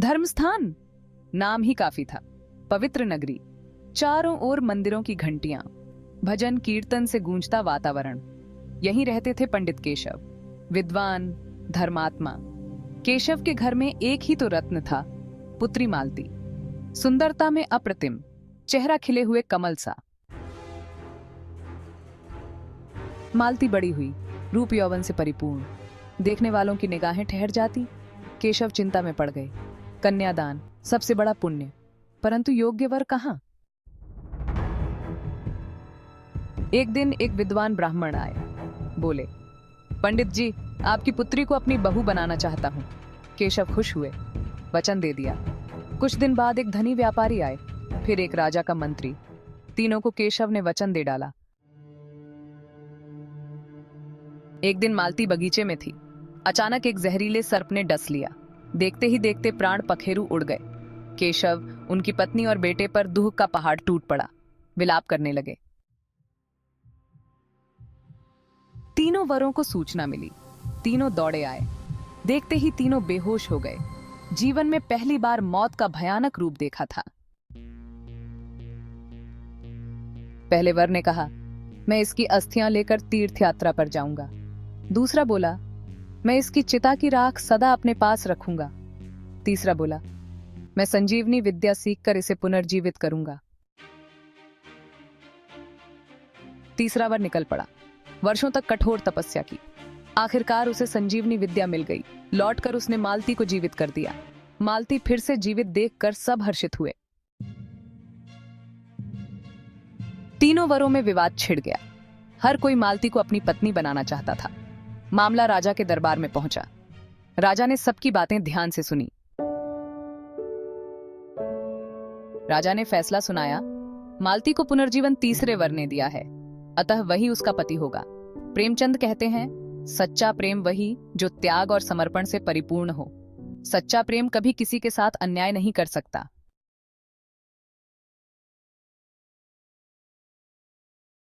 धर्मस्थान नाम ही काफी था। पवित्र नगरी, चारों ओर मंदिरों की घंटियां, भजन कीर्तन से गूंजता वातावरण। यहीं रहते थे पंडित केशव, विद्वान, धर्मात्मा। केशव के घर में एक ही तो रत्न था, पुत्री मालती। सुंदरता में अप्रतिम, चेहरा खिले हुए कमल सा। मालती बड़ी हुई, रूप यौवन से परिपूर्ण। देखने वालों की निगाहें ठहर जाती। केशव चिंता में पड़ गए। कन्यादान सबसे बड़ा पुण्य, परंतु योग्य वर कहां? एक दिन एक विद्वान ब्राह्मण आए। बोले, पंडित जी, आपकी पुत्री को अपनी बहू बनाना चाहता हूं। केशव खुश हुए, वचन दे दिया। कुछ दिन बाद एक धनी व्यापारी आए, फिर एक राजा का मंत्री। तीनों को केशव ने वचन दे डाला। एक दिन मालती बगीचे में थी। अचानक एक जहरीले सर्प ने डस लिया। देखते ही देखते प्राण पखेरु उड़ गए। केशव, उनकी पत्नी और बेटे पर दुख का पहाड़ टूट पड़ा। विलाप करने लगे। तीनों वरों को सूचना मिली। तीनों दौड़े आए। देखते ही तीनों बेहोश हो गए। जीवन में पहली बार मौत का भयानक रूप देखा था। पहले वर ने कहा, मैं इसकी अस्थियां लेकर तीर्थ यात्रा पर जाऊंगा। दूसरा बोला, मैं इसकी चिता की राख सदा अपने पास रखूंगा। तीसरा बोला, मैं संजीवनी विद्या सीखकर इसे पुनर्जीवित करूंगा। तीसरा वर निकल पड़ा। वर्षों तक कठोर तपस्या की। आखिरकार उसे संजीवनी विद्या मिल गई। लौटकर उसने मालती को जीवित कर दिया। मालती फिर से जीवित देखकर सब हर्षित हुए। तीनों वरों में विवाद छिड़ गया। हर कोई मालती को अपनी पत्नी बनाना चाहता था। मामला राजा के दरबार में पहुंचा। राजा ने सबकी बातें ध्यान से सुनी। राजा ने फैसला सुनाया, मालती को पुनर्जीवन तीसरे वर ने दिया है, अतः वही उसका पति होगा। प्रेमचंद कहते हैं, सच्चा प्रेम वही जो त्याग और समर्पण से परिपूर्ण हो। सच्चा प्रेम कभी किसी के साथ अन्याय नहीं कर सकता।